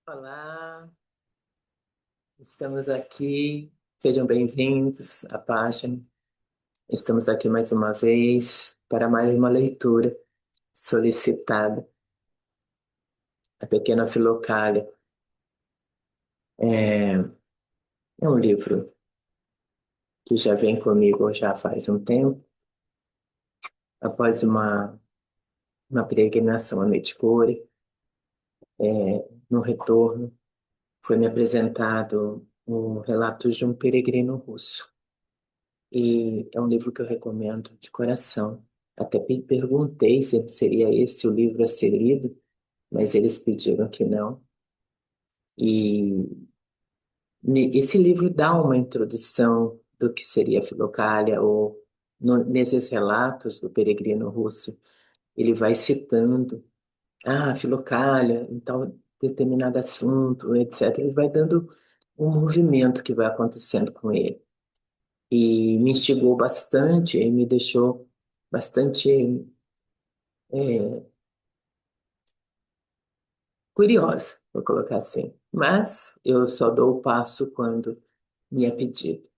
Olá, estamos aqui. Sejam bem-vindos à página. Estamos aqui mais uma vez para mais uma leitura solicitada. A Pequena Filocália é um livro que já vem comigo já faz um tempo. Após uma peregrinação a Medjugorje, no retorno, foi-me apresentado o relato de um peregrino russo. E é um livro que eu recomendo de coração. Até perguntei se seria esse o livro a ser lido, mas eles pediram que não. E esse livro dá uma introdução do que seria a Filocália, ou nesses relatos do peregrino russo, ele vai citando, Filocália, em tal determinado assunto, etc. Ele vai dando um movimento que vai acontecendo com ele. E me instigou bastante e me deixou bastante é, curiosa, vou colocar assim. Mas eu só dou o passo quando me é pedido.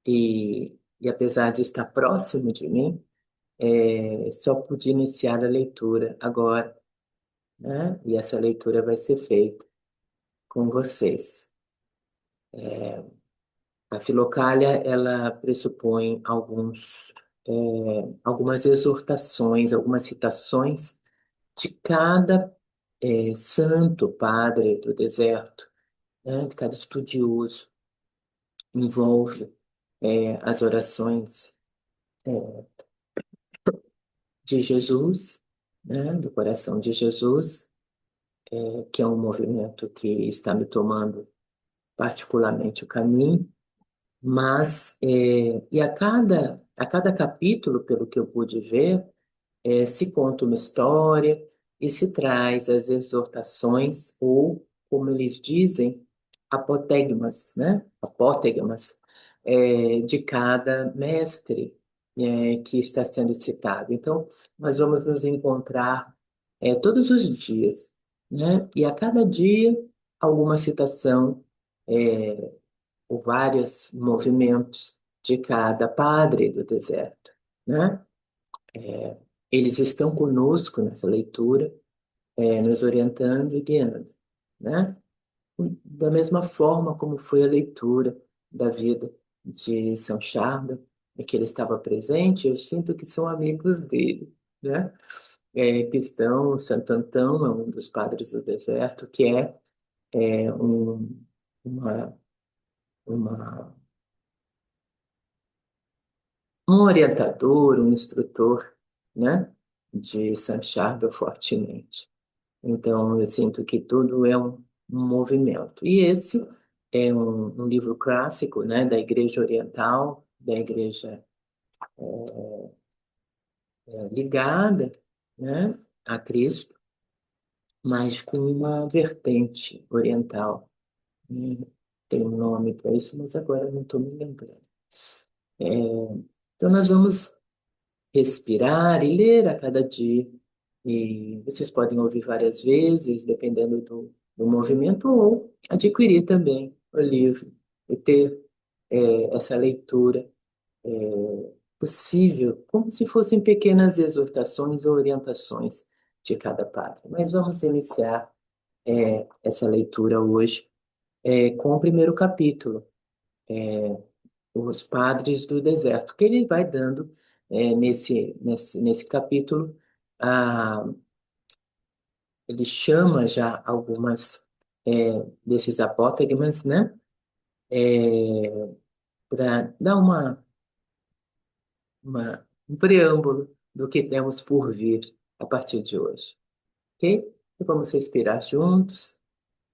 E apesar de estar próximo de mim, só pude iniciar a leitura agora, né? E essa leitura vai ser feita com vocês. A Filocália, ela pressupõe algumas exortações, algumas citações de cada santo padre do deserto, né, de cada estudioso, envolve as orações de Jesus, né, do coração de Jesus, que é um movimento que está me tomando particularmente o caminho, mas e a cada capítulo, pelo que eu pude ver, se conta uma história e se traz as exortações, ou, como eles dizem, apotegmas, né? Apótegmas, de cada mestre, que está sendo citado. Então, nós vamos nos encontrar, todos os dias, né? E a cada dia, alguma citação, ou vários movimentos de cada padre do deserto, né? Eles estão conosco nessa leitura, nos orientando e guiando, né? Da mesma forma como foi a leitura da vida de São Charbel, em que ele estava presente, eu sinto que são amigos dele, né? Que estão, Santo Antão é um dos padres do deserto, que é uma, uma, um orientador, um instrutor, né? De São Charbel fortemente. Então, eu sinto que tudo é um movimento. E esse é um livro clássico, né, da Igreja Oriental, da Igreja ligada, né, a Cristo, mas com uma vertente oriental. Hum, Tem um nome para isso, mas agora eu não estou me lembrando. É, então, nós vamos respirar e ler a cada dia. E vocês podem ouvir várias vezes, dependendo do movimento, ou adquirir também o livro e ter essa leitura possível, como se fossem pequenas exortações ou orientações de cada padre. Mas vamos iniciar essa leitura hoje com o primeiro capítulo, Os Padres do Deserto, que ele vai dando nesse capítulo. Ele chama já algumas desses apótegmas, né? Para dar um preâmbulo do que temos por vir a partir de hoje, ok? E vamos respirar juntos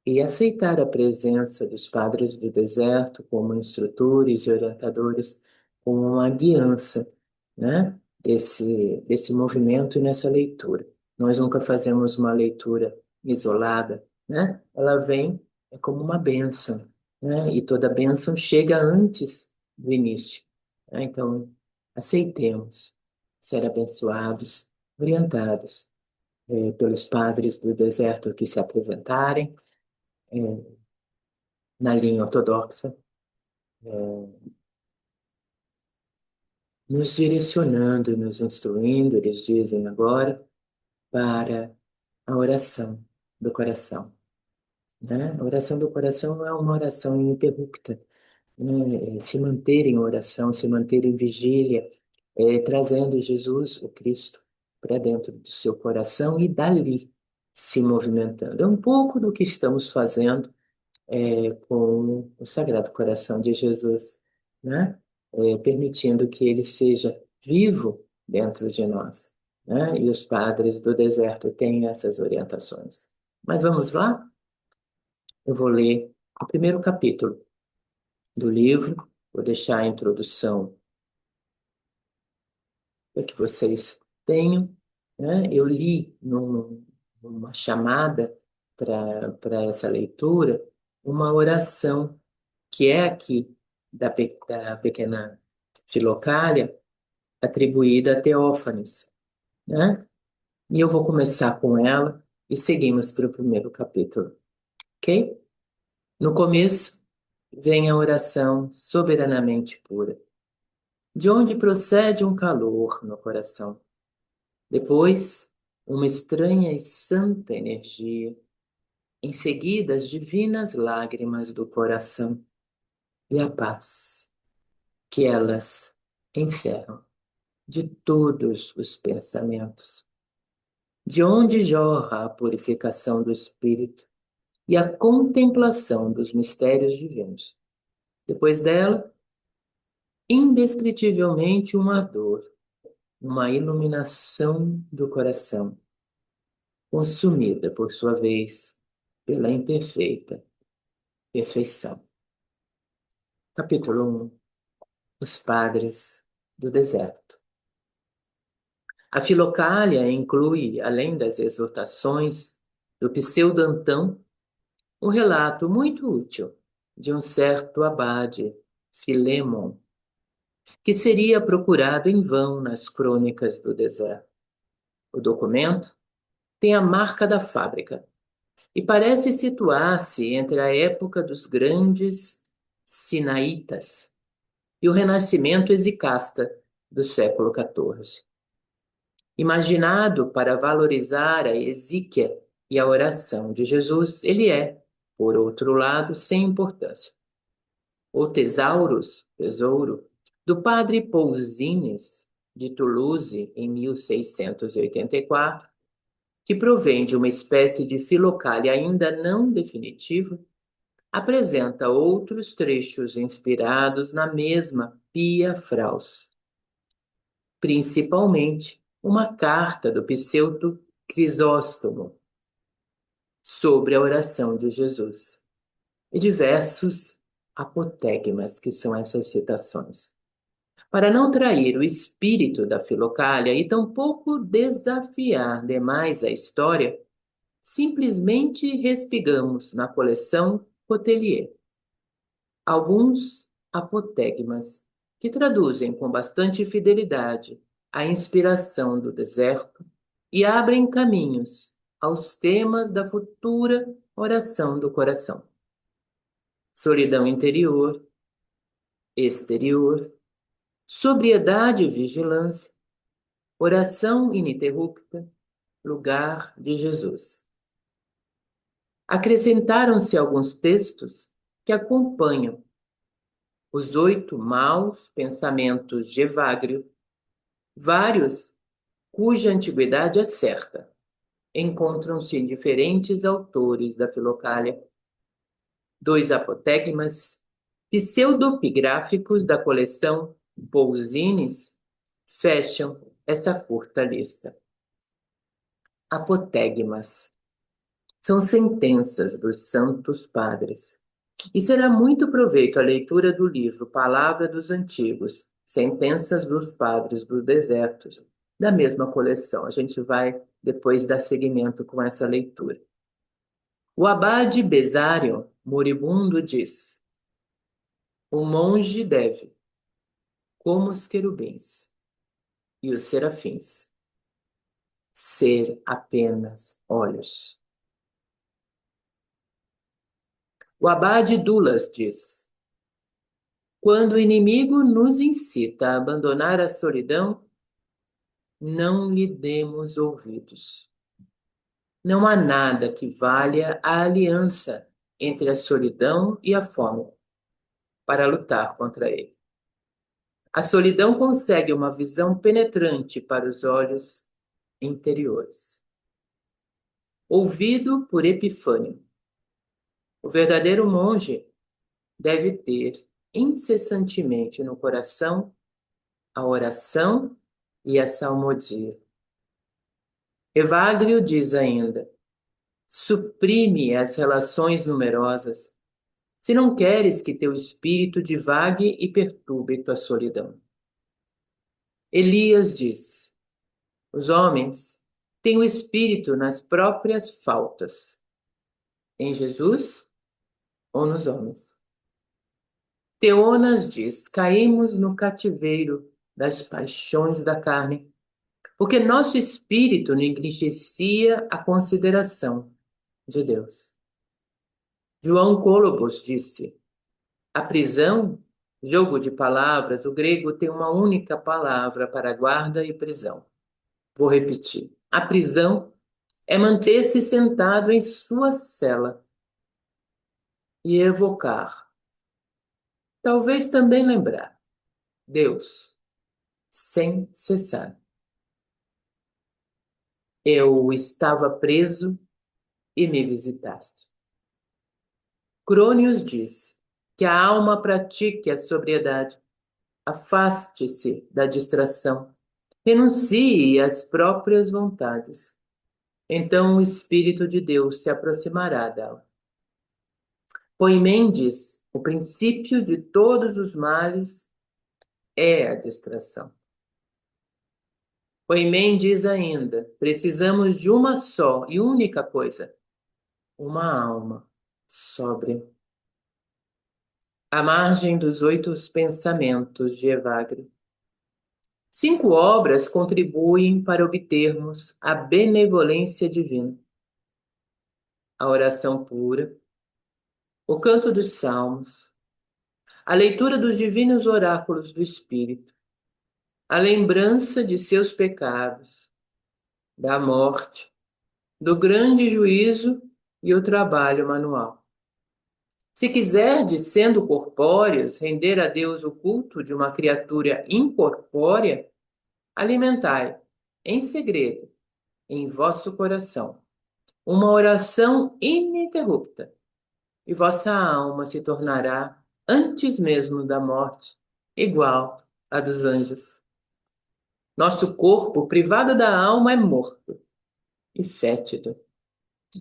e aceitar a presença dos padres do deserto como instrutores e orientadores, como uma guiança, né? Desse movimento e nessa leitura. Nós nunca fazemos uma leitura isolada, né? Ela vem como uma bênção, né? E toda bênção chega antes do início, né? Então, aceitemos ser abençoados, orientados pelos padres do deserto que se apresentarem, na linha ortodoxa, nos direcionando, nos instruindo, eles dizem agora, para a oração do coração, né? A oração do coração não é uma oração ininterrupta, né? Se manter em oração, se manter em vigília, trazendo Jesus, o Cristo, para dentro do seu coração e dali se movimentando. É um pouco do que estamos fazendo com o Sagrado Coração de Jesus, né? Permitindo que ele seja vivo dentro de nós, né? E os padres do deserto têm essas orientações. Mas vamos lá? Eu vou ler o primeiro capítulo do livro, vou deixar a introdução para que vocês tenham, né? Eu li numa chamada para essa leitura uma oração que é aqui da pequena Filocália, atribuída a Teófanes, né? E eu vou começar com ela e seguimos para o primeiro capítulo, ok? No começo, vem a oração soberanamente pura, de onde procede um calor no coração. Depois, uma estranha e santa energia, em seguida as divinas lágrimas do coração e a paz que elas encerram de todos os pensamentos, de onde jorra a purificação do espírito e a contemplação dos mistérios divinos. Depois dela, indescritivelmente um ardor, uma iluminação do coração, consumida, por sua vez, pela imperfeita perfeição. Capítulo 1. Os Padres do Deserto. A Filocália inclui, além das exortações do pseudo-Antão, um relato muito útil de um certo abade, Filémon, que seria procurado em vão nas crônicas do deserto. O documento tem a marca da fábrica e parece situar-se entre a época dos grandes sinaitas e o renascimento exicasta do século XIV. Imaginado para valorizar a exíquia e a oração de Jesus, ele é, por outro lado, sem importância. O Tesaurus, tesouro, do padre Pousines, de Toulouse, em 1684, que provém de uma espécie de filocália ainda não definitiva, apresenta outros trechos inspirados na mesma Pia Fraus, principalmente uma carta do pseudo Crisóstomo sobre a oração de Jesus e diversos apotegmas, que são essas citações. Para não trair o espírito da Filocália e tampouco desafiar demais a história, simplesmente respigamos na coleção Cotelier alguns apotegmas que traduzem com bastante fidelidade a inspiração do deserto e abrem caminhos aos temas da futura oração do coração. Solidão interior, exterior, sobriedade e vigilância, oração ininterrupta, lugar de Jesus. Acrescentaram-se alguns textos que acompanham os 8 maus pensamentos de Evagrio, vários cuja antiguidade é certa. Encontram-se em diferentes autores da Filocália. 2 apotegmas pseudopigráficos da coleção Pousines fecham essa curta lista. Apotegmas são sentenças dos santos padres. E será muito proveito a leitura do livro Palavra dos Antigos, Sentenças dos Padres dos Desertos, da mesma coleção. A gente vai depois dar seguimento com essa leitura. O abade Besário, moribundo, diz: o monge deve, como os querubins e os serafins, ser apenas olhos. O Abade Dulas diz: quando o inimigo nos incita a abandonar a solidão, não lhe demos ouvidos. Não há nada que valha a aliança entre a solidão e a fome para lutar contra ele. A solidão consegue uma visão penetrante para os olhos interiores. Ouvido por Epifânio, o verdadeiro monge deve ter incessantemente no coração a oração e a salmodia. Evagrio diz ainda: suprime as relações numerosas, se não queres que teu espírito divague e perturbe tua solidão. Elias diz: os homens têm o espírito nas próprias faltas, em Jesus ou nos homens. Teonas diz: caímos no cativeiro das paixões da carne, porque nosso espírito negligencia a consideração de Deus. João Colobos disse: a prisão, jogo de palavras, o grego tem uma única palavra para guarda e prisão. Vou repetir. A prisão é manter-se sentado em sua cela e evocar, talvez também lembrar, Deus, sem cessar. Eu estava preso e me visitaste. Crônios diz que a alma pratique a sobriedade, afaste-se da distração, renuncie às próprias vontades. Então o Espírito de Deus se aproximará dela. Poimendes, o princípio de todos os males é a distração. Poimen diz ainda: precisamos de uma só e única coisa, uma alma sóbria. À margem dos 8 pensamentos de Evagrio. 5 obras contribuem para obtermos a benevolência divina: a oração pura, o canto dos salmos, a leitura dos divinos oráculos do Espírito, a lembrança de seus pecados, da morte, do grande juízo e o trabalho manual. Se quiserdes, sendo corpóreos, render a Deus o culto de uma criatura incorpórea, alimentai, em segredo, em vosso coração, uma oração ininterrupta, e vossa alma se tornará, antes mesmo da morte, igual à dos anjos. Nosso corpo, privado da alma, é morto e fétido.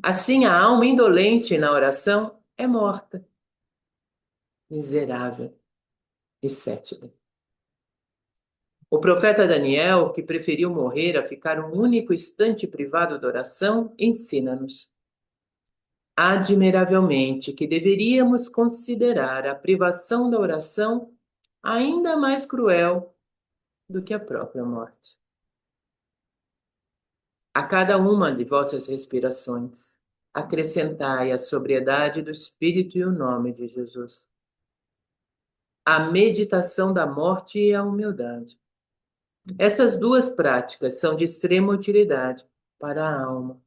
Assim, a alma indolente na oração é morta, miserável e fétida. O profeta Daniel, que preferiu morrer a ficar um único instante privado da oração, ensina-nos admiravelmente que deveríamos considerar a privação da oração ainda mais cruel do que a própria morte. A cada uma de vossas respirações, acrescentai a sobriedade do espírito e o nome de Jesus. A meditação da morte e a humildade. Essas duas práticas são de extrema utilidade para a alma.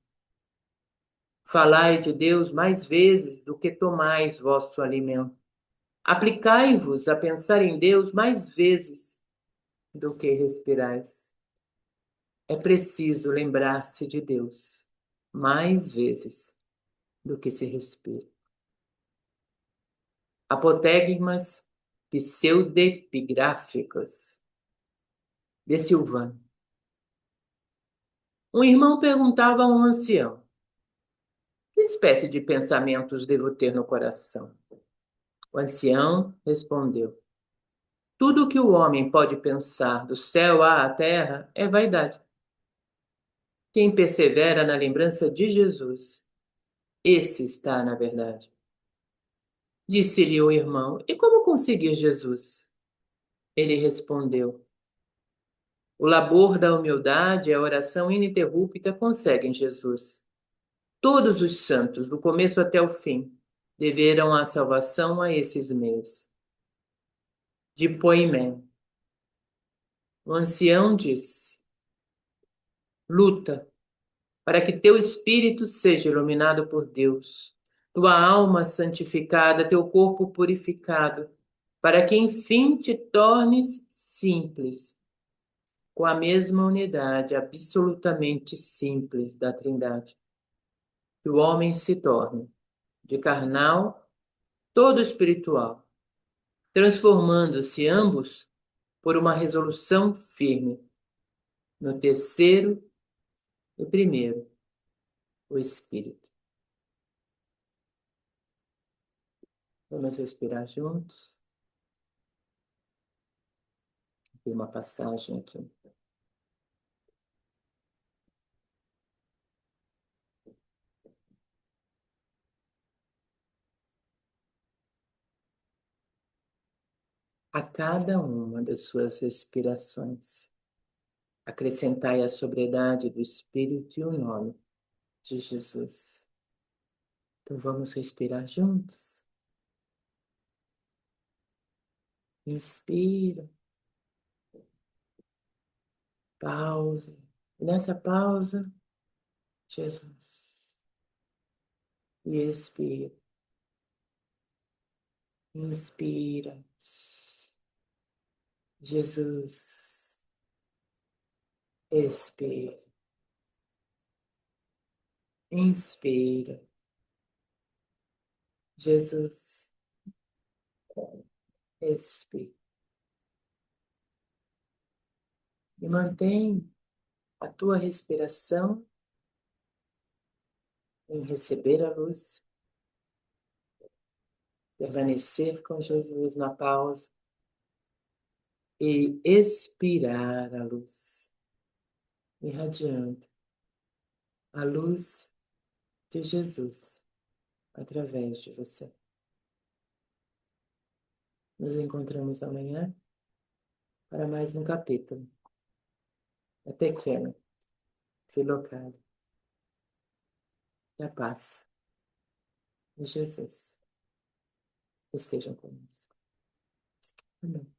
Falai de Deus mais vezes do que tomais vosso alimento. Aplicai-vos a pensar em Deus mais vezes do que respirais. É preciso lembrar-se de Deus mais vezes do que se respira. Apotegmas pseudepigráficos de Silvano. Um irmão perguntava a um ancião: que espécie de pensamentos devo ter no coração? O ancião respondeu: tudo o que o homem pode pensar do céu à terra é vaidade. Quem persevera na lembrança de Jesus, esse está na verdade. Disse-lhe o irmão: e como conseguir Jesus? Ele respondeu: o labor da humildade e a oração ininterrupta conseguem Jesus. Todos os santos, do começo até o fim, deveram a salvação a esses meus. De Poimé. O ancião disse: luta, para que teu espírito seja iluminado por Deus, tua alma santificada, teu corpo purificado, para que enfim te tornes simples, com a mesma unidade absolutamente simples da Trindade. Que o homem se torne de carnal todo espiritual, transformando-se ambos por uma resolução firme no terceiro e primeiro, o espírito. Vamos respirar juntos. Tem uma passagem aqui. A cada uma das suas respirações, acrescentai a sobriedade do espírito e o nome de Jesus. Então vamos respirar juntos. Inspira, pausa. E nessa pausa, Jesus. E expira. Inspira. Jesus. Expira. Inspira. Jesus. Expira. E mantém a tua respiração em receber a luz, permanecer com Jesus na pausa e expirar a luz, irradiando a luz de Jesus através de você. Nos encontramos amanhã para mais um capítulo. A pequena, filocada, e a paz de Jesus estejam conosco. Amém.